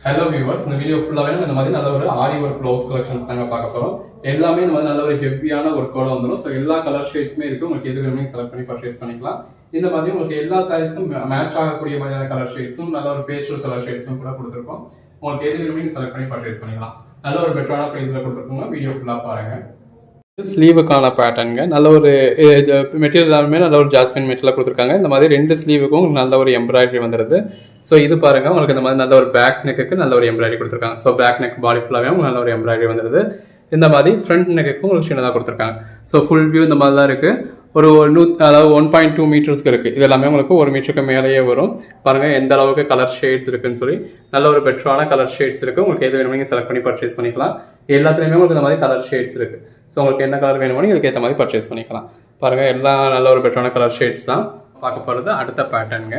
Hello viewers, இந்த video ஃபுல்லாகவே இந்த மாதிரி நல்ல ஒரு ஆரி ஒர்க் ப்ளவுஸ் கலெக்ஷன்ஸ் தாங்க பார்க்க போகிறோம். எல்லாமே இந்த மாதிரி நல்ல ஒரு ஹெவியான ஒர்க்கோட வந்துடும். ஸோ எல்லா கலர் ஷேட்ஸுமே இருக்குது. உங்களுக்கு எது வேணுமே செலக்ட் பண்ணி பர்ச்சேஸ் பண்ணிக்கலாம். இந்த மாதிரி உங்களுக்கு எல்லா சாரீஸ்க்கும் மேட்ச் ஆகக்கூடிய மாதிரியான கலர் ஷேட்ஸும் நல்ல ஒரு பேஸ்டல் கலர் ஷேட்ஸும் கூட கொடுத்துருக்கோம். உங்களுக்கு எது வேணுமே செலக்ட் பண்ணி பர்ச்சேஸ் பண்ணிக்கலாம். நல்ல ஒரு பெட்டரான ப்ரைஸில் கொடுத்துருக்கோங்க. வீடியோ ஃபுல்லாக பாருங்கள். ஸ்லீவுக்கான பேட்டர்னுங்க நல்ல ஒரு மெட்டீரியல் எல்லாமே நல்ல ஒரு ஜாஸ்மின் மெட்டீரியலாக கொடுத்துருக்காங்க. இந்த மாதிரி 2 ஸ்லீவுக்கும் நல்ல ஒரு எம்ப்ராய்டரி வந்துடுது. ஸோ இது பாருங்க, உங்களுக்கு இந்த மாதிரி நல்ல ஒரு பேக் நெக்குக்கு நல்ல ஒரு எம்ப்ராய்டரி கொடுத்துருக்காங்க. ஸோ பேக் நெக் பாடி ஃபுல்லாகவே உங்களுக்கு நல்ல ஒரு எம்ப்ராய்டரி வந்துடுது. இந்த மாதிரி ஃப்ரண்ட் நெக்குக்கும் உங்களுக்கு சின்னதாக கொடுத்துருக்காங்க. ஸோ ஃபுல் வியூ இந்த மாதிரி தான் இருக்குது. அதாவது 1.2 மீட்டர்ஸ்க்கு இருக்குது. இது எல்லாமே உங்களுக்கு 1 மீட்டருக்கு மேலேயே வரும். பாருங்கள் எந்த அளவுக்கு கலர் ஷேட்ஸ் இருக்குன்னு சொல்லி நல்ல ஒரு பெட்டரான கலர் ஷேட்ஸ் இருக்குது. உங்களுக்கு எது வேணுமோ நீங்கள் செலக்ட் பண்ணி பர்ச்சேஸ் பண்ணிக்கலாம். எல்லாத்துலேயுமே உங்களுக்கு இந்த மாதிரி கலர் ஷேட்ஸ் இருக்குது. ஸோ உங்களுக்கு என்ன கலர் வேணுமோ இதுக்கு ஏற்ற மாதிரி பர்ச்சேஸ் பண்ணிக்கலாம். பாருங்கள் எல்லாம் நல்ல ஒரு பெட்டரான கலர் ஷேட்ஸ் தான் பார்க்க போகிறது. அடுத்த பேட்டர்னுங்க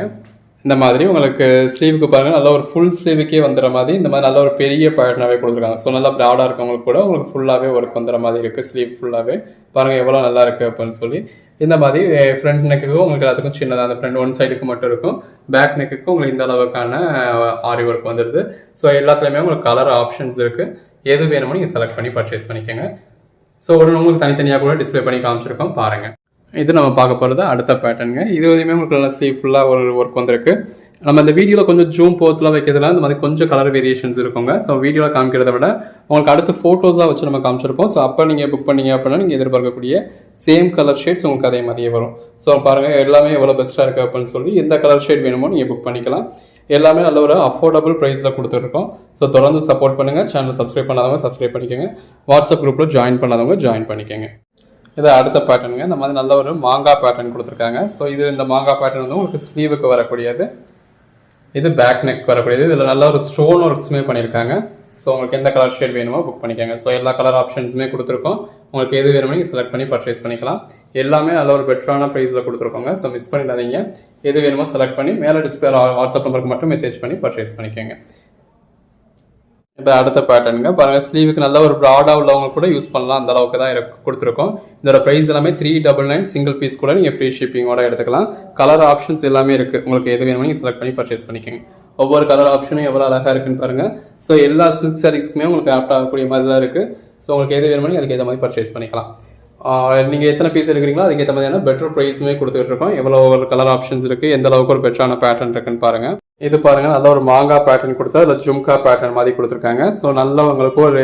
இந்த மாதிரி உங்களுக்கு ஸ்லீவுக்கு பாருங்கள் நல்ல ஒரு ஃபுல் ஸ்லீவுக்கே வந்துடுற மாதிரி இந்த மாதிரி நல்ல ஒரு பெரிய பேட்டர்னாகவே கொடுத்துருக்காங்க. ஸோ நல்லா ப்ராடாக இருக்கவங்களுக்கு கூட உங்களுக்கு ஃபுல்லாகவே ஒர்க் வந்துடுற மாதிரி இருக்குது. ஸ்லீவ் ஃபுல்லாகவே பாருங்கள் எவ்வளோ நல்லா இருக்குது அப்படின்னு சொல்லி. இந்த மாதிரி ஃப்ரண்ட் நெக்குக்கும் உங்களுக்கு எல்லாத்துக்கும் சின்னதாக அந்த ஃப்ரண்ட் ஒன் சைடுக்கு மட்டும் இருக்கும். பேக் நெக்குக்கும் உங்களுக்கு இந்த அளவுக்கான ஆரி ஒர்க் வந்துடுது. ஸோ எல்லாத்துலேயுமே உங்களுக்கு கலர் ஆப்ஷன்ஸ் இருக்குது. எது வேணுமோ நீங்கள் செலக்ட் பண்ணி பர்ச்சேஸ் பண்ணிக்கோங்க. ஸோ உங்களுக்கு தனித்தனியாக கூட டிஸ்பிளே பண்ணி காமிச்சிருக்கோம் பாருங்கள். இது நம்ம பார்க்க போகிறது அடுத்த பேட்டர்னுங்க. இது வரையுமே உங்களுக்கு நல்லா ஸ்லீவ் ஃபுல்லாக ஒரு ஒர்க் வந்திருக்கு. நம்ம இந்த வீடியோவில் கொஞ்சம் ஜூம் போத்தில் வைக்கிறதுல இந்த மாதிரி கொஞ்சம் கலர் வேரியேஷன்ஸ் இருக்குங்க. ஸோ வீடியோவில் காமிக்கிறத விட உங்களுக்கு அடுத்து ஃபோட்டோஸாக வச்சு நம்ம காமிச்சிருப்போம். ஸோ அப்போ நீங்கள் புக் பண்ணீங்க அப்படின்னா நீங்கள் எதிர்பார்க்கக்கூடிய சேம் கலர் ஷேட்ஸ் உங்களுக்கு அதே மாதிரியே வரும். ஸோ பாருங்கள் எல்லாமே எவ்வளோ பெஸ்ட்டாக இருக்குது அப்படின்னு சொல்லி எந்த கலர் ஷேட் வேணுமோ நீங்கள் புக் பண்ணிக்கலாம். எல்லாமே நல்ல ஒரு அஃபோர்டபுள் ப்ரைஸில் கொடுத்துருக்கோம். ஸோ தொடர்ந்து சப்போர்ட் பண்ணுங்கள். சேனல் சப்ஸ்கிரைப் பண்ணாதவங்க சப்ஸ்கிரைப் பண்ணிக்கோங்க. வாட்ஸ்அப் குரூப்பில் ஜாயின் பண்ணாதவங்க ஜாயின் பண்ணிக்கோங்க. இது அடுத்த பேட்டர்னுங்க. இந்த மாதிரி நல்ல ஒரு மாங்காய் பேட்டர்ன் கொடுத்துருக்காங்க. ஸோ இது இந்த மாங்காய் பேட்டர்ன் வந்து உங்களுக்கு ஸ்லீவுக்கு வரக்கூடியது. இது பேக் நெக் வரக்கூடியது. இதில் நல்ல ஒரு ஸ்டோன் ஒர்க்ஸுமே பண்ணியிருக்காங்க. ஸோ உங்களுக்கு எந்த கலர் ஷேட் வேணுமோ புக் பண்ணிக்கோங்க. ஸோ எல்லா கலர் ஆப்ஷன்ஸுமே கொடுத்துருக்கோம். உங்களுக்கு எது வேணுமோ நீங்கள் செலக்ட் பண்ணி பர்ச்சேஸ் பண்ணிக்கலாம். எல்லாமே நல்ல ஒரு பெட்டரான ப்ரைஸில் கொடுத்துருக்கோங்க. ஸோ மிஸ் பண்ணிடாதீங்க. எது வேணுமோ செலக்ட் பண்ணி மேலே டிஸ்பிளே வாட்ஸ்அப் நம்பருக்கு மட்டும் மெசேஜ் பண்ணி பர்ச்சேஸ் பண்ணிக்கோங்க. இப்போ அடுத்த பேட்டர்னுங்க பாருங்கள். ஸ்லீவுக்கு நல்ல ஒரு ப்ராடாக உள்ளவங்க கூட யூஸ் பண்ணலாம். அந்த அளவுக்கு தான் கொடுத்துருக்கோம். இதோட ப்ரைஸ் எல்லாமே 399 சிங்கிள் பீஸ் கூட நீங்கள் ஃப்ரீ ஷிப்பிங்கோட எடுத்துக்கலாம். கலர் ஆப்ஷன்ஸ் எல்லாமே இருக்குது. உங்களுக்கு எது வேணுமோ நீங்கள் செலக்ட் பண்ணி பர்ச்சேஸ் பண்ணிக்கோங்க. ஒவ்வொரு கலர் ஆப்ஷனும் எவ்வளோ அழகாக இருக்குன்னு பாருங்கள். ஸோ எல்லா சில்க் சாரீஸ்க்குமே உங்களுக்கு ஆப்ட் ஆகக்கூடிய மாதிரி தான் இருக்குது. ஸோ உங்களுக்கு எது வேணுமோ அதுக்கு ஏற்ற மாதிரி பர்ச்சேஸ் பண்ணிக்கலாம். நீங்கள் எத்தனை பீஸ் எடுக்கிறீங்களோ அதுக்கேற்ற மாதிரியான பெட்டர் ப்ரைஸுமே கொடுத்துட்டு இருக்கோம். எவ்வளோ ஒரு கலர் ஆப்ஷன்ஸ் இருக்குது, எந்த அளவுக்கு ஒரு பெட்டரான பேட்டர்ன் இருக்குன்னு பாருங்கள். இது பாருங்கள் நல்ல ஒரு மாங்காய் பேட்டர்ன் கொடுத்தா அதில் ஜும்கா பேட்டர்ன் மாதிரி கொடுத்துருக்காங்க. ஸோ நல்ல உங்களுக்கு ஒரு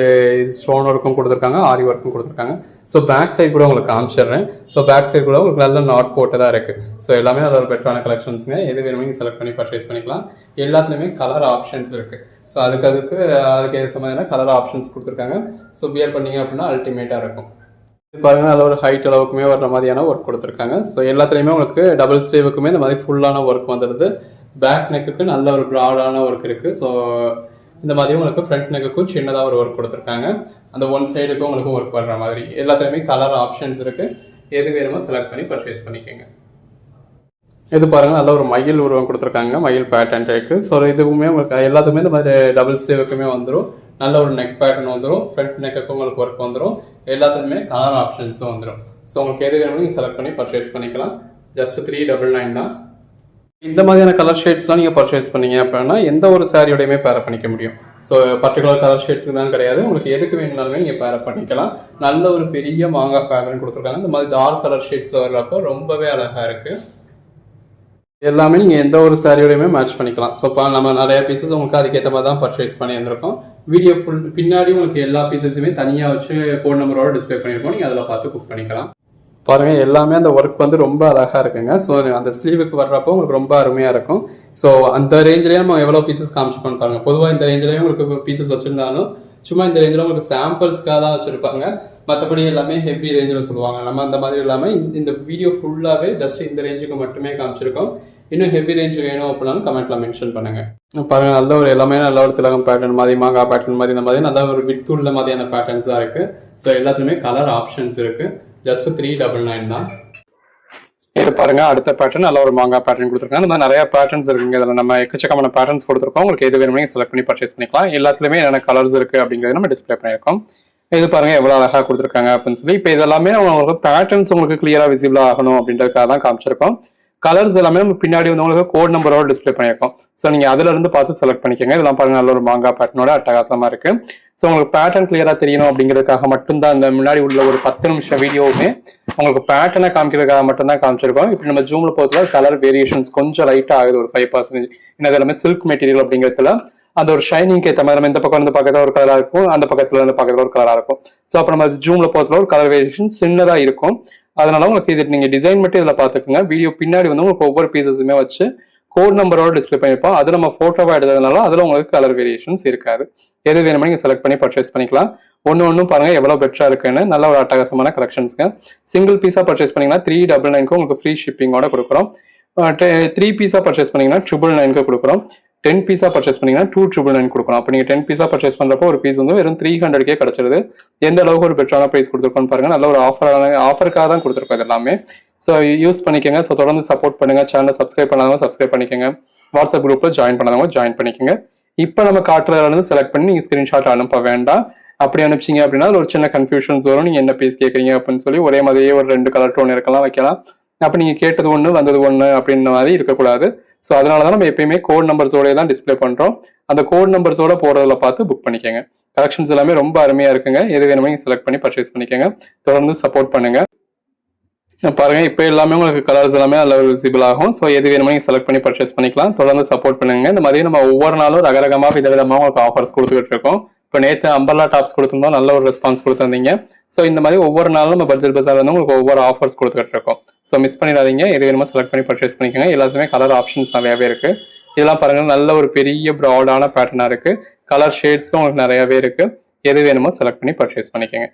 ஸ்டோன் ஒர்க்கும் கொடுத்துருக்காங்க, ஆரி ஒர்க்கும் கொடுத்துருக்காங்க. ஸோ பேக் சைடு கூட உங்களுக்கு காமிச்சிடுறேன். ஸோ பேக் சைடு கூட உங்களுக்கு நல்ல நாட் போட்டு தான் இருக்குது. ஸோ எல்லாமே நல்ல ஒரு பெட்டரான கலெக்ஷன்ஸுங்க. எது வேணுமோ நீங்கள் செலக்ட் பண்ணி பர்ச்சேஸ் பண்ணிக்கலாம். எல்லாத்துலேயுமே கலர் ஆப்ஷன்ஸ் இருக்குது. ஸோ அதுக்கு ஏற்ற மாதிரியான கலர் ஆப்ஷன்ஸ் கொடுத்துருக்காங்க. ஸோ வியர் பண்ணிங்க அப்படின்னா அல்டிமேட்டாக இருக்கும். இது பாருங்கள் நல்ல ஒரு ஹைட் அளவுக்குமே வர்ற மாதிரியான ஒர்க் கொடுத்துருக்காங்க. ஸோ எல்லாத்துலேயுமே உங்களுக்கு டபுள் ஸ்லீவுக்குமே இந்த மாதிரி ஃபுல்லான ஒர்க் வந்துடுது. பேக் நெக்குக்கு நல்ல ஒரு ப்ராடான ஒர்க் இருக்குது. ஸோ இந்த மாதிரி உங்களுக்கு ஃப்ரண்ட் நெக்குக்கும் சின்னதாக ஒரு ஒர்க் கொடுத்துருக்காங்க. அந்த ஒன் சைடுக்கும் உங்களுக்கு ஒர்க் வர்ற மாதிரி எல்லாத்துலேயுமே கலர் ஆப்ஷன்ஸ் இருக்குது. எது வேணுமோ செலக்ட் பண்ணி பர்ச்சேஸ் பண்ணிக்கோங்க. இது பாருங்கள் நல்ல ஒரு மயில் உருவம் கொடுத்துருக்காங்க. மயில் பேட்டர்ன் இருக்குது. ஸோ இதுவுமே உங்களுக்கு எல்லாத்துக்குமே இந்த மாதிரி டபுள் ஸ்லீவுக்குமே வந்துடும். நல்ல ஒரு நெக் பேட்டர்ன் வந்துடும். ஃப்ரண்ட் நெக்குக்கும் உங்களுக்கு ஒர்க் வந்துடும். எல்லாத்துலேயுமே கலர் ஆப்ஷன்ஸும் வந்துடும். ஸோ உங்களுக்கு எது வேணுமோ நீங்கள் செலக்ட் பண்ணி பர்ச்சேஸ் பண்ணிக்கலாம். ஜஸ்ட் 399 தான். இந்த மாதிரியான கலர் ஷேட்ஸ்லாம் நீங்கள் பர்ச்சேஸ் பண்ணீங்க அப்படின்னா எந்த ஒரு சாரியோடையுமே பேர் பண்ணிக்க முடியும். ஸோ பர்டிகுலர் கலர் ஷேட்ஸுக்கு தான் கிடையாது. உங்களுக்கு எதுக்கு வேணுனாலுமே நீங்கள் பேர் பண்ணிக்கலாம். நல்ல ஒரு பெரிய மாங்காய் பேட்டர்ன் கொடுத்துருக்காங்க. இந்த மாதிரி டார்க் கலர் ஷேட்ஸ் வர்றப்போ ரொம்பவே அழகாக இருக்குது. எல்லாமே நீங்கள் எந்த ஒரு சாரியோடையுமே மேட்ச் பண்ணிக்கலாம். ஸோ இப்போ நம்ம நிறைய பீசஸ் உங்களுக்கு அதுக்கேற்ற மாதிரி தான் பர்ச்சேஸ் பண்ணி இருந்திருக்கோம். வீடியோ பின்னாடி உங்களுக்கு எல்லா பீசஸுமே தனியாக வச்சு ஃபோன் நம்பரோட டிஸ்பிளே பண்ணியிருக்கோம். நீங்கள் அதில் பார்த்து புக் பண்ணிக்கலாம். பாருங்கள் எல்லாமே அந்த ஒர்க் வந்து ரொம்ப அழகாக இருக்குங்க. ஸோ அந்த ஸ்லீவுக்கு வர்றப்போ உங்களுக்கு ரொம்ப அருமையாக இருக்கும். ஸோ அந்த ரேஞ்சிலேயே நம்ம எவ்வளோ பீசஸ் காமிச்சிப்போம் பாருங்கள். பொதுவாக இந்த ரேஞ்சிலேயே உங்களுக்கு பீசஸ் வச்சுருந்தாலும் சும்மா இந்த ரேஞ்சில் உங்களுக்கு சாம்பிள்ஸ்க்காக தான் வச்சுருப்பாங்க. மற்றபடி எல்லாமே ஹெவி ரேஞ்சில் சொல்லுவாங்க. நம்ம அந்த மாதிரி இல்லாமல் இந்த வீடியோ ஃபுல்லாகவே ஜஸ்ட் இந்த ரேஞ்சுக்கு மட்டுமே காமிச்சிருக்கோம். இன்னும் ஹெவி ரேஞ்ச் வேணும் அப்படின்னாலும் கமெண்ட்ல மென்ஷன் பண்ணுங்கள். பாருங்கள் நல்ல ஒரு எல்லாமே நல்ல ஒரு திலகம் பேட்டர்ன் மாதிரி, மாங்காய் பேட்டர்ன் மாதிரி, இந்த மாதிரி நல்ல ஒரு வித்துள்ள மாதிரியான பேட்டர்ன்ஸ் தான் இருக்குது. ஸோ எல்லாத்துலேயுமே கலர் ஆப்ஷன்ஸ் இருக்குது. ஜஸ்ட் 399 தான். இது பாருங்க அடுத்த பேட்டர்ன் நல்ல ஒரு மாங்காய் பேட்டர்ன் கொடுத்துருக்காங்க. இந்த மாதிரி நிறைய பேட்டர்ன்ஸ் இருக்குங்க. இதில் நம்ம எக்கச்சக்கமான பேட்டர்ன்ஸ் கொடுத்துருக்கோம். உங்களுக்கு எது வேணுமே செலக்ட் பண்ணி பர்ச்சேஸ் பண்ணிக்கலாம். எல்லாத்துலேயுமே என்னென்ன கலர்ஸ் இருக்குது அப்படிங்கிறது நம்ம டிஸ்பிளே பண்ணியிருக்கோம். இது பாருங்க எவ்வளோ அழகாக கொடுத்துருக்காங்க அப்படின்னு சொல்லி. இப்போ இதெல்லாமே உங்களுக்கு பேட்டர்ன்ஸ் உங்களுக்கு கிளியராக விசிபிள் ஆகணும் அப்படின்றதுக்காக தான் காமிச்சிருக்கோம். கலர்ஸ் எல்லாமே நம்ம பின்னாடி வந்து உங்களுக்கு கோட் நம்பரோட டிஸ்பிளே பண்ணியிருக்கோம். ஸோ நீங்க அதுல இருந்து பார்த்து செலக்ட் பண்ணிக்கோங்க. இதெல்லாம் பாருங்க நல்ல ஒரு மாங்கா பேட்டர்னோட அட்டகாசமா இருக்கு. ஸோ உங்களுக்கு பேட்டர்ன் கிளியரா தெரியணும் அப்படிங்கிறதுக்காக மட்டும்தான் இந்த முன்னாடி உள்ள ஒரு 10 நிமிஷம் வீடியோவுமே உங்களுக்கு பேட்டர்னை காமிக்கிறதுக்காக மட்டும்தான் காமிச்சிருக்கோம். இப்போ நம்ம ஜூம்ல பொறுத்தவரை கலர் வேரியேஷன்ஸ் கொஞ்சம் லைட்டா ஆகுது ஒரு 5%. இன்னது எல்லாமே சில்க் மெட்டீரியல் அப்படிங்கிறதுல அந்த ஒரு ஷைனிங் ஏற்ற மாதிரி நம்ம இந்த பக்கம் இருந்து பக்கத்துல ஒரு கலரா இருக்கும், அந்த பக்கத்துல இருந்து பக்கத்துல ஒரு கலரா இருக்கும். ஸோ அப்போ நம்ம ஜூம்ல பொறுத்தவரை ஒரு கலர் வேரியேஷன் சின்னதா இருக்கும். அதனால உங்களுக்கு இது நீங்க டிசைன் மட்டும் இதுல பாத்துக்கோங்க. வீடியோ பின்னாடி வந்து உங்களுக்கு ஒவ்வொரு பீசஸுமே வச்சு கோட் நம்பரோட டிஸ்பிளே பண்ணிருப்போம். அது நம்ம போட்டோவா எடுத்ததுனால அதுல உங்களுக்கு கலர் வேரியேஷன்ஸ் இருக்காது. எது வேணுமோ நீங்க செலக்ட் பண்ணி பர்ச்சேஸ் பண்ணிக்கலாம். ஒன்னும் பாருங்க எவ்வளவு பெட்டரா இருக்குன்னு. நல்ல ஒரு அட்டகாசமான கலெக்ஷன்ஸ்ங்க. சிங்கிள் பீஸா பர்ச்சேஸ் பண்ணீங்கன்னா 399 உங்களுக்கு ஃப்ரீ ஷிப்பிங்கோட கொடுக்குறோம். 3 பீஸா பர்ச்சேஸ் பண்ணீங்கன்னா 999 கொடுக்குறோம். 10 பீஸா பர்ச்சேஸ் பண்ணீங்கன்னா 299 கொடுக்கணும். அப்போ நீங்க 10 பீஸா பர்ச்சேஸ் பண்றப்போ ஒரு பீஸ் வந்து வெறும் 300 கிடைச்சிருது. எந்த அளவுக்கு ஒரு பெட்டரான பிரைஸ் கொடுத்துருக்கோம் பாருங்க. நல்ல ஒரு ஆஃபருக்காக தான் கொடுத்துருக்கோம் இது எல்லாமே. ஸோ யூஸ் பண்ணிக்கோங்க. ஸோ தொடர்ந்து சப்போர்ட் பண்ணுங்க. சேனலை சப்ஸ்கிரைப் பண்ணாதவங்க சப்ஸ்கிரைப் பண்ணிக்கோங்க. வாட்ஸ்அப் குரூப்ல ஜாயின் பண்ணாதவங்க ஜாயின் பண்ணிக்கோங்க. இப்போ நம்ம காட்டுறதுல இருந்து செலக்ட் பண்ணி நீங்க ஸ்கிரீன்ஷாட் அனுப்ப வேண்டாம். அப்படி அனுப்பிச்சிங்க அப்படின்னா ஒரு சின்ன கன்ஃபியூஷன்ஸ் வரும். நீங்க என்ன பீஸ் கேட்குறீங்க அப்படின்னு சொல்லி ஒரே மாதிரியே ஒரு 2 கலர் டோன் இருக்கலாம் வைக்கலாம். அப்போ நீங்க கேட்டது ஒன்று வந்தது ஒன்று அப்படின்ற மாதிரி இருக்கக்கூடாது. ஸோ அதனாலதான் நம்ம எப்பயுமே கோட் நம்பர்ஸோட தான் டிஸ்பிளே பண்றோம். அந்த கோட் நம்பர்ஸோட போறதுல பார்த்து புக் பண்ணிக்கோங்க. கலெக்ஷன்ஸ் எல்லாமே ரொம்ப அருமையா இருக்குங்க. எது வேணுமோ நீங்க செலக்ட் பண்ணி பர்ச்சேஸ் பண்ணிக்கோங்க. தொடர்ந்து சப்போர்ட் பண்ணுங்க. பாருங்க இப்போ எல்லாமே உங்களுக்கு கலர்ஸ் எல்லாமே நல்ல விசிபிள் ஆகும். ஸோ எது வேணுமோ நீங்க செலக்ட் பண்ணி பர்ச்சேஸ் பண்ணிக்கலாம். தொடர்ந்து சப்போர்ட் பண்ணுங்க. இந்த மாதிரி நம்ம ஒவ்வொரு நாளும் ரகரகமா விதவிதமா உங்களுக்கு ஆஃபர்ஸ் கொடுத்துக்கிட்டு இருக்கோம். இப்போ நேற்று அம்பர்லா டாப்ஸ் கொடுத்துருந்தோம், நல்ல ஒரு ரெஸ்பான்ஸ் கொடுத்துருந்தீங்க. ஸோ இந்த மாதிரி ஒவ்வொரு நாளும் நம்ம பட்ஜெட் பஸார் வந்து உங்களுக்கு ஒவ்வொரு ஆஃபர்ஸ் கொடுத்துக்கிட்டு இருக்கோம். ஸோ மிஸ் பண்ணிடாதீங்க. எது வேணுமோ செலக்ட் பண்ணி பர்ச்சேஸ் பண்ணிக்கோங்க. எல்லாத்துமே கலர் ஆப்ஷன்ஸ் நிறையவே இருக்கு. இதெல்லாம் பாருங்க நல்ல ஒரு பெரிய ப்ராடான பேட்டர்னா இருக்கு. கலர் ஷேட்ஸும் உங்களுக்கு நிறையவே இருக்கு. எது வேணுமோ செலக்ட் பண்ணி பர்ச்சேஸ் பண்ணிக்கோங்க.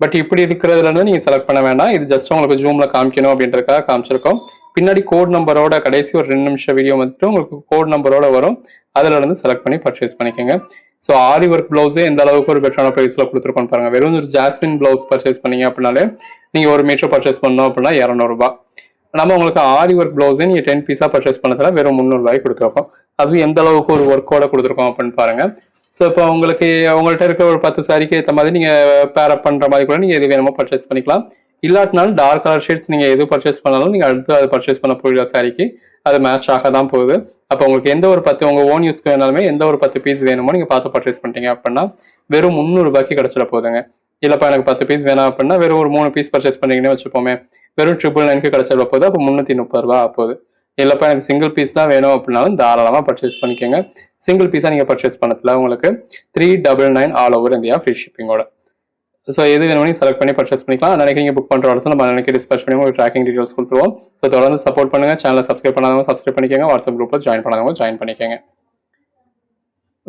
பட் இப்படி இருக்கிறதுல இருந்து நீங்க செலக்ட் பண்ண வேண்டாம். இது ஜஸ்ட் உங்களுக்கு ஜூம்ல காமிக்கணும் அப்படின்றதுக்காக காமிச்சிருக்கோம். பின்னாடி கோட் நம்பரோட கடைசி ஒரு 2 நிமிஷம் வீடியோ வந்துட்டு உங்களுக்கு கோட் நம்பரோட வரும். அதுல இருந்து செலக்ட் பண்ணி பர்ச்சேஸ் பண்ணிக்கோங்க. ஸோ ஆரி ஒர்க் பிளவுஸே எந்த அளவுக்கு ஒரு பெட்டரான ப்ரைஸ்ல கொடுத்துருக்கோம் பாருங்க. வெறும் ஒரு ஜாஸ்மின் பிளவுஸ் பர்ச்சேஸ் பண்ணீங்க அப்படின்னாலே நீங்க ஒரு மீட்டர் பர்ச்சேஸ் பண்ணோம் அப்படின்னா 200 ரூபாய். நம்ம உங்களுக்கு ஆரி ஒர்க் பிளவுஸே நீங்க 10 பீஸா பர்ச்சேஸ் பண்ணதுல வெறும் 300 ரூபாய் கொடுத்துருக்கோம். அது எந்த அளவுக்கு ஒரு ஒர்க்கோட கொடுத்துருக்கோம் அப்படின்னு பாருங்க. ஸோ இப்போ உங்கள்கிட்ட இருக்கிற ஒரு 10 சாரிக்கு ஏற்ற மாதிரி நீங்க பேர் அப் பண்ற மாதிரி கூட நீங்க எது வேணுமோ பர்ச்சேஸ் பண்ணிக்கலாம். இல்லாட்டினாலும் டார்க் கலர் ஷேட்ஸ் நீங்க எது பர்ச்சேஸ் பண்ணாலும் நீங்க அடுத்து அதை பர்ச்சேஸ் பண்ண போகிற சாரிக்கு அது மேட்ச் ஆக தான் போகுது. அப்போ உங்களுக்கு எந்த ஒரு 10 உங்க ஓன் யூஸ்க்கு வேணாலுமே எந்த ஒரு 10 பீஸ் வேணுமோ நீங்க பார்த்து பர்ச்சேஸ் பண்ணிட்டீங்க அப்படின்னா வெறும் 300 ரூபாய்க்கு கிடைச்சிட போகுதுங்க. இல்லப்பா எனக்கு 10 பீஸ் வேணாம் அப்படின்னா வெறும் ஒரு 3 பீஸ் பர்ச்சேஸ் பண்ணீங்கன்னு வச்சுப்போமே, வெறும் 999 கிடைச்சிட போகுது. அப்போ 330 ரூபா ஆகுது. இல்லப்பா எனக்கு சிங்கிள் பீஸ் தான் வேணும் அப்படின்னாலும் தாராளமா பர்ச்சேஸ் பண்ணிக்கோங்க. சிங்கிள் பீஸா நீங்க பர்ச்சேஸ் பண்ணதுல உங்களுக்கு 399 ஆல் ஓவர் இந்தியா ஃப்ரீ ஷிப்பிங்கோட. ஸோ எது வேணுமோ நீங்க செலக்ட் பண்ணி பர்ச்சேஸ் பண்ணிக்கலாம். அன்னைக்கு நீங்க புக் பண்ற ஆர்டர்ஸ் நம்ம அன்னைக்கு டிஸ்பேச் பண்ணி உங்களுக்கு ட்ராக்கிங் டீடைல்ஸ் கொடுத்துருவோம். ஸோ தொடர்ந்து சப்போர்ட் பண்ணுங்க. சேனலை சப்ஸ்கிரைப் பண்ணாதவங்க சப்ஸ்கிரைப் பண்ணிக்கோங்க. வாட்ஸ்அப் குரூப்ல ஜாயின் பண்ணாதவங்க ஜாயின் பண்ணிக்கோங்க.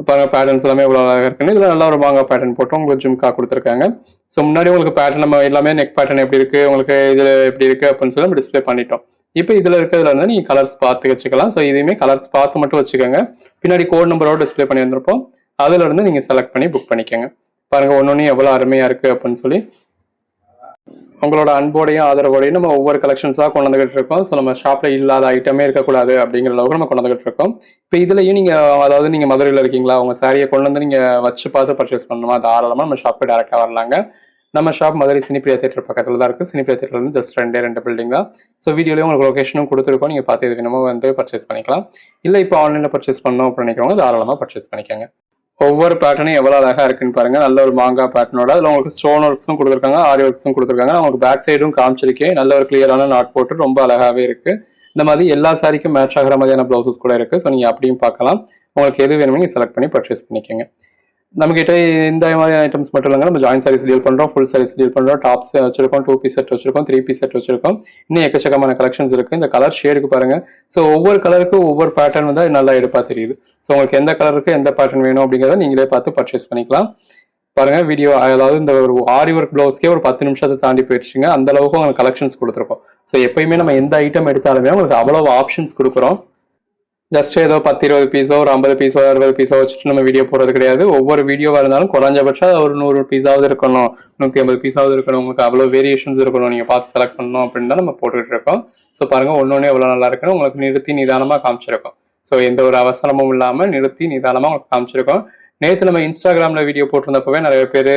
பாருங்க பேட்டர்ன்ஸ் எல்லாமே இவ்வளோ அழகாக இருக்குன்னு இதில் நல்ல ஒரு மாங்கா பேட்டர்ன் போட்டு உங்களுக்கு ஜிம்கா கொடுத்துருக்காங்க. ஸோ முன்னாடி உங்களுக்கு பேட்டர்ன் நம்ம எல்லாமே நெக் பேட்டர்ன் எப்படி இருக்கு, உங்களுக்கு இதில் எப்படி இருக்கு அப்படின்னு சொல்லி நம்ம டிஸ்பிளே பண்ணிட்டோம். இப்போ இதில் இருக்கிறதுல இருந்து நீங்கள் கலர்ஸ் பார்த்து வச்சுக்கலாம். ஸோ இதுவுமே கலர்ஸ் பார்த்து மட்டும் வச்சுக்கோங்க. பின்னாடி கோட் நம்பரோட டிஸ்பிளே பண்ணி வந்திருப்போம். அதுல இருந்து நீங்கள் செலக்ட் பண்ணி புக் பண்ணிக்கோங்க. பாருங்க ஒன்னொன்னு எவ்வளோ அருமையா இருக்கு அப்படின்னு சொல்லி. உங்களோட அன்போடையும் ஆதரவோடையும் நம்ம ஒவ்வொரு கலெக்ஷன்ஸாக கொண்டு வந்துகிட்டு இருக்கோம். ஸோ நம்ம ஷாப்ல இல்லாத ஐட்டமே இருக்கக்கூடாது அப்படிங்கிற அளவுக்கு நம்ம கொண்டு வந்துகிட்டு இருக்கோம். இப்போ இதுலயும் நீங்க அதாவது நீங்க மதுரையில் இருக்கீங்களா, உங்க சாரியை கொண்டு வந்து நீங்க வச்சு பார்த்து பர்ச்சேஸ் பண்ணணுமா, தாராளமா நம்ம ஷாப்புக்கு டேரக்டா வரலாங்க. நம்ம ஷாப் மதுரை சினிப்பிரியா தியேட்டர் பக்கத்துல தான் இருக்கு. சினிப்பிரியா தியேட்டர்ல இருந்து ஜஸ்ட் 2 பில்டிங் தான். ஸோ வீடியோலயும் உங்களுக்கு லொகேஷனும் கொடுத்துருக்கோம். நீங்க பார்த்து எது வேணுமோ வந்து பர்ச்சேஸ் பண்ணிக்கலாம். இல்லை இப்போ ஆன்லைன்ல பர்ச்சேஸ் பண்ணணும் அப்படின்னு நினைக்கிறவங்க தாராளமா பர்ச்சேஸ் பண்ணிக்கோங்க. ஒவ்வொரு பேட்டர்னும் எவ்வளவு அழகா இருக்குன்னு பாருங்க. நல்ல ஒரு மாங்கா பேட்டர்னோட அதுல உங்களுக்கு ஸ்டோன் ஒர்க்ஸும் கொடுத்துருக்காங்க, ஆரி ஒர்க்ஸும் கொடுத்துருக்காங்க. உங்களுக்கு பேக் சைடும் காமிச்சிருக்கேன். நல்ல ஒரு கிளியரான நாட் போட்டு ரொம்ப அழகாவே இருக்கு. இந்த மாதிரி எல்லா சாரிக்கும் மேட்ச் ஆகிற மாதிரியான பிளவுசஸ் கூட இருக்கு. ஸோ நீங்க அப்படியும் பார்க்கலாம். உங்களுக்கு எது வேணுமோ நீங்க செலக்ட் பண்ணி பர்ச்சேஸ் பண்ணிக்கோங்க. நம்ம கிட்ட இந்த மாதிரி ஐட்டம்ஸ் மட்டும் இல்லைங்க, நம்ம ஜாயின் சாரீஸ் டீல் பண்றோம், ஃபுல் சாரீஸ் டீல் பண்றோம், டாப்ஸ் வச்சிருக்கோம், 2 பீஸ் செட் வச்சிருக்கோம், 3 பீஸ் செட் வச்சிருக்கோம். இன்னும் எக்கச்சக்கமான கலெக்ஷன்ஸ் இருக்கு. இந்த கலர் ஷேடுக்கு பாருங்க. ஸோ ஒவ்வொரு கலருக்கும் ஒவ்வொரு பேட்டர்ன் வந்து நல்லா எடுப்பா தெரியுது. ஸோ உங்களுக்கு எந்த கலருக்கு எந்த பேட்டர்ன் வேணும் அப்படிங்கிறத நீங்களே பார்த்து பர்ச்சேஸ் பண்ணிக்கலாம். பாருங்க வீடியோ, அதாவது இந்த ஒரு ஆரி ஒர்க் பிளவுஸ்க்கே ஒரு 10 நிமிஷத்தை தாண்டி போயிடுச்சுங்க. அந்த அளவுக்கு உங்களுக்கு கலெக்ஷன்ஸ் கொடுத்துருக்கோம். ஸோ எப்பயுமே நம்ம எந்த ஐட்டம் எடுத்தாலுமே உங்களுக்கு அவ்வளவு ஆப்ஷன்ஸ் கொடுக்குறோம். ஜஸ்ட் ஏதோ 10-20 பீஸோ ஒரு 50 பீஸோ 60 பீஸோ வச்சுட்டு நம்ம வீடியோ போடுறது கிடையாது. ஒவ்வொரு வீடியோவா இருந்தாலும் குறைஞ்சபட்சம் ஒரு 100 பீஸாவது இருக்கணும், 150 பீஸாவது இருக்கணும். உங்களுக்கு அவ்வளோ வேரியேஷன்ஸ் இருக்கணும், நீங்க பார்த்து செலக்ட் பண்ணணும் அப்படின்னு தான் நம்ம போட்டுக்கிட்டு இருக்கோம். ஸோ பாருங்க ஒன்னொன்னே எவ்வளோ நல்லா இருக்குன்னு உங்களுக்கு நிறுத்தி நிதானமா காமிச்சிருக்கோம். ஸோ எந்த ஒரு அவசரமும் இல்லாம நிறுத்தி நிதானமா உங்களுக்கு காமிச்சிருக்கோம். நேற்று நம்ம இன்ஸ்டாகிராம்ல வீடியோ போட்டிருந்தப்பவே நிறைய பேர்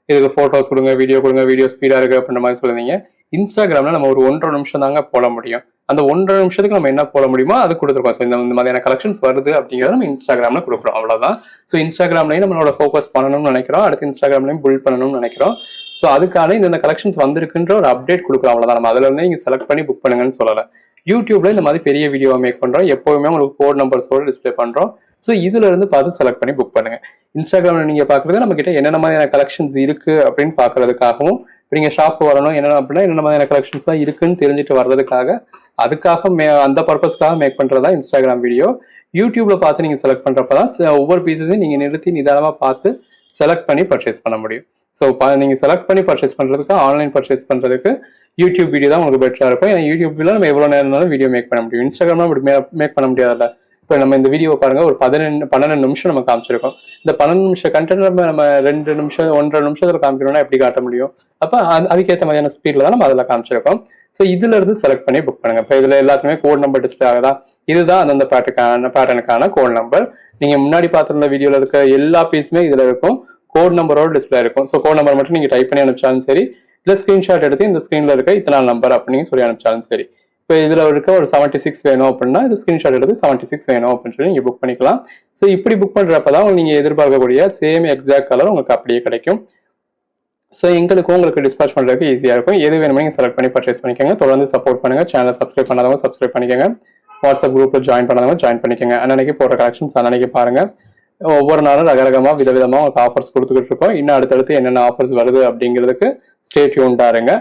இதுக்கு போட்டோஸ் கொடுங்க, வீடியோ கொடுங்க, வீடியோ ஸ்பீடா இருக்கு அப்படின்ற மாதிரி சொல்லுவீங்க. இன்ஸ்டாகிராமில் நம்ம ஒரு 1.5 நிமிஷம் தாங்க போட முடியும். அந்த 1.5 நிமிஷத்துக்கு நம்ம என்ன போட முடியுமோ அது கொடுத்துருக்கோம். ஸோ இந்த மாதிரியான கலெக்ஷன்ஸ் வருது அப்படிங்கிறத நம்ம இன்ஸ்டாகிராமில் கொடுக்குறோம், அவ்வளோதான். ஸோ இன்ஸ்டாகிராம்லையும் நம்மளோட ஃபோக்கஸ் பண்ணணும்னு நினைக்கிறோம், அடுத்து இன்ஸ்டாகிராம்லையும் பில்ட் பண்ணணும்னு நினைக்கிறோம். ஸோ அதுக்கான இந்த கலெக்ஷன்ஸ் வந்திருக்குன்ற ஒரு அப்டேட் கொடுக்குறோம், அவ்வளோதான். நம்ம அதில் இருந்து நீங்கள் செலக்ட் பண்ணி புக் பண்ணுங்கன்னு சொல்லலை. யூடியூப்ல இந்த மாதிரி பெரிய வீடியோ மேக் பண்றோம், எப்பவுமே உங்களுக்கு கோட் நம்பர்ஸோட டிஸ்பிளே பண்றோம். ஸோ இதுல இருந்து பார்த்து செலக்ட் பண்ணி புக் பண்ணுங்க. இன்ஸ்டாகிராம்ல நீங்க பாக்குறது நம்ம கிட்ட என்னென்ன மாதிரியான கலெக்ஷன்ஸ் இருக்கு அப்படின்னு பாக்குறதுக்காகவும், நீங்க ஷாப் வரணும் என்னென்ன அப்படின்னா என்னென்ன மாதிரியான கலெக்ஷன்ஸ் தான் இருக்குன்னு தெரிஞ்சுட்டு வர்றதுக்காக, அதுக்காக அந்த பர்பஸ்க்காக மேக் பண்றதா இன்ஸ்டாகிராம் வீடியோ. யூடியூப்ல பார்த்து நீங்க செலக்ட் பண்றப்பதான் ஒவ்வொரு பீஸஸையும் நீங்க நிறுத்தி நிதானமா பார்த்து செலக்ட் பண்ணி பர்ச்சேஸ் பண்ண முடியும். ஸோ நீங்க செலக்ட் பண்ணி பர்ச்சேஸ் பண்றதுக்கு, ஆன்லைன் பர்ச்சேஸ் பண்றதுக்கு யூடியூப் வீடியோ தான் உங்களுக்கு பெட்டரா இருக்கும். ஏன்னா யூடியூப்ல நம்ம எவ்வளவு நேரம் வீடியோ மேக் பண்ண முடியும், இன்ஸ்டாகிராம்ல அப்படி மேக் பண்ண முடியாதுல்ல. இப்போ நம்ம இந்த வீடியோ பாருங்க, ஒரு 12 நிமிஷம் நம்ம காமிச்சிருக்கோம். இந்த 12 நிமிஷம் கண்டென்ட் நம்ம 2 நிமிஷம் 1.5 நிமிஷத்துல காமிக்கணும்னா எப்படி காட்ட முடியும்? அப்ப அதுக்கேற்ற மாதிரியான ஸ்பீட்ல தான் நம்ம அதில் காமிச்சிருக்கோம். ஸோ இதுல இருந்து செலக்ட் பண்ணி புக் பண்ணுங்க. இப்போ இதுல எல்லாத்துக்குமே கோட் நம்பர் டிஸ்பிளே ஆகுதா? இதுதான் அந்தந்த பேட்டர்னுக்கான கோட் நம்பர். நீங்க முன்னாடி பார்த்துருந்த வீடியோல இருக்க எல்லா பீஸுமே இதுல இருக்கும், கோட் நம்பரோட டிஸ்பிளே இருக்கும். ஸோ கோட் நம்பர் மட்டும் நீங்க டைப் பண்ணி அனுப்பிச்சாலும் சரி, இல்லை ஸ்கிரீன்ஷாட் எடுத்து இந்த ஸ்கிரீன்ல இருக்க இத்தனை நம்பர் அப்படின்னு சொல்லி அனுப்பிச்சாலும் சரி. இப்போ இதுல இருக்க ஒரு 76 வேணும் அப்படின்னா இது ஸ்கிரீன்ஷாட் எடுத்து 76 வேணும் அப்படின்னு சொல்லி நீங்க புக் பண்ணிக்கலாம். ஸோ இப்படி புக் பண்றப்பதான் நீங்க எதிர்பார்க்கக்கூடிய சேம் எக்ஸாக்ட் கலர் உங்களுக்கு அப்படியே கிடைக்கும். ஸோ எங்களுக்கும் உங்களுக்கு டிஸ்பேச் பண்றதுக்கு ஈஸியா இருக்கும். எது வேணுமோ நீங்க செலக்ட் பண்ணி பர்ச்சேஸ் பண்ணிக்கோங்க. தொடர்ந்து சப்போர்ட் பண்ணுங்க. சேனலை சப்ஸ்கிரைப் பண்ணாதவங்க சப்ஸ்கிரைப் பண்ணிக்கோங்க. வாட்ஸ்அப் குரூப்ல ஜாயின் பண்ணாதவங்க ஜாயின் பண்ணிக்கோங்க. அன்னைக்கு போடுற கலெக்ஷன்ஸ் அன்னைக்கு பாருங்க. ஒவ்வொரு நாளும் ரகரகமா விதவிதமா உங்களுக்கு ஆஃபர்ஸ் கொடுத்துக்கிட்டு இருக்கோம். இன்னும் அடுத்தடுத்து என்னென்ன ஆஃபர்ஸ் வருது அப்படிங்கிறதுக்கு ஸ்டே டியூன்டா இருங்க.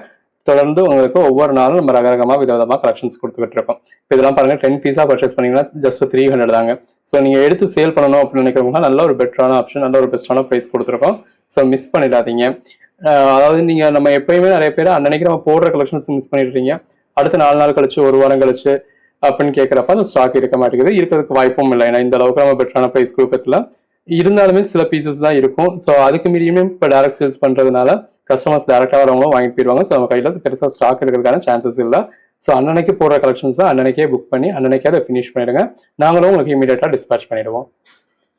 தொடர்ந்து உங்களுக்கு ஒவ்வொரு நாளும் நம்ம ரகரகமா விதவிதமா கலெக்ஷன்ஸ் கொடுத்துக்கிட்டு இருக்கோம். இப்போ இதெல்லாம் பாருங்க, 10 பீஸா பர்ச்சேஸ் பண்ணீங்கன்னா ஜஸ்ட் 300 தாங்க. ஸோ நீங்க எடுத்து சேல் பண்ணணும் அப்படின்னு நினைக்கிறவங்க நல்ல ஒரு பெட்டரான ஆப்ஷன், நல்ல ஒரு பெஸ்டான ப்ரைஸ் கொடுத்துருக்கோம். ஸோ மிஸ் பண்ணிடாதீங்க. அதாவது நீங்க நம்ம எப்பயுமே நிறைய பேர் அன்னைக்கு நம்ம போடுற கலெக்ஷன்ஸ் மிஸ் பண்ணிடுறீங்க. அடுத்து 4 நாள் கழிச்சு, ஒரு வாரம் கழிச்சு அப்படின்னு கேட்கறப்ப அந்த ஸ்டாக் இருக்க மாட்டேங்குது, இருக்கிறதுக்கு வாய்ப்பும் இல்லை. ஏன்னா இந்த அளவுக்கு நம்ம பெட்டரான ப்ரைஸ் கொடுக்கறதுல இருந்தாலுமே சில பீசஸ் தான் இருக்கும். ஸோ அதுக்கு மீறியுமே இப்போ டைரக்ட் சேல்ஸ் பண்றதுனால கஸ்டமர்ஸ் டேரக்டா வரவங்களும் வாங்கிட்டு போயிடுவாங்க. ஸோ நம்ம கையில பெருசாக ஸ்டாக் எடுக்கிறதுக்கான சான்சஸ் இல்லை. ஸோ அன்னைக்கு போடுற கலெக்ஷன்ஸ் தான் அன்னைக்கே புக் பண்ணி அன்னைக்கே அதை ஃபினிஷ் பண்ணிடுங்க. நாங்களும் உங்களுக்கு இமீடியட்டா டிஸ்பேச் பண்ணிடுவோம்.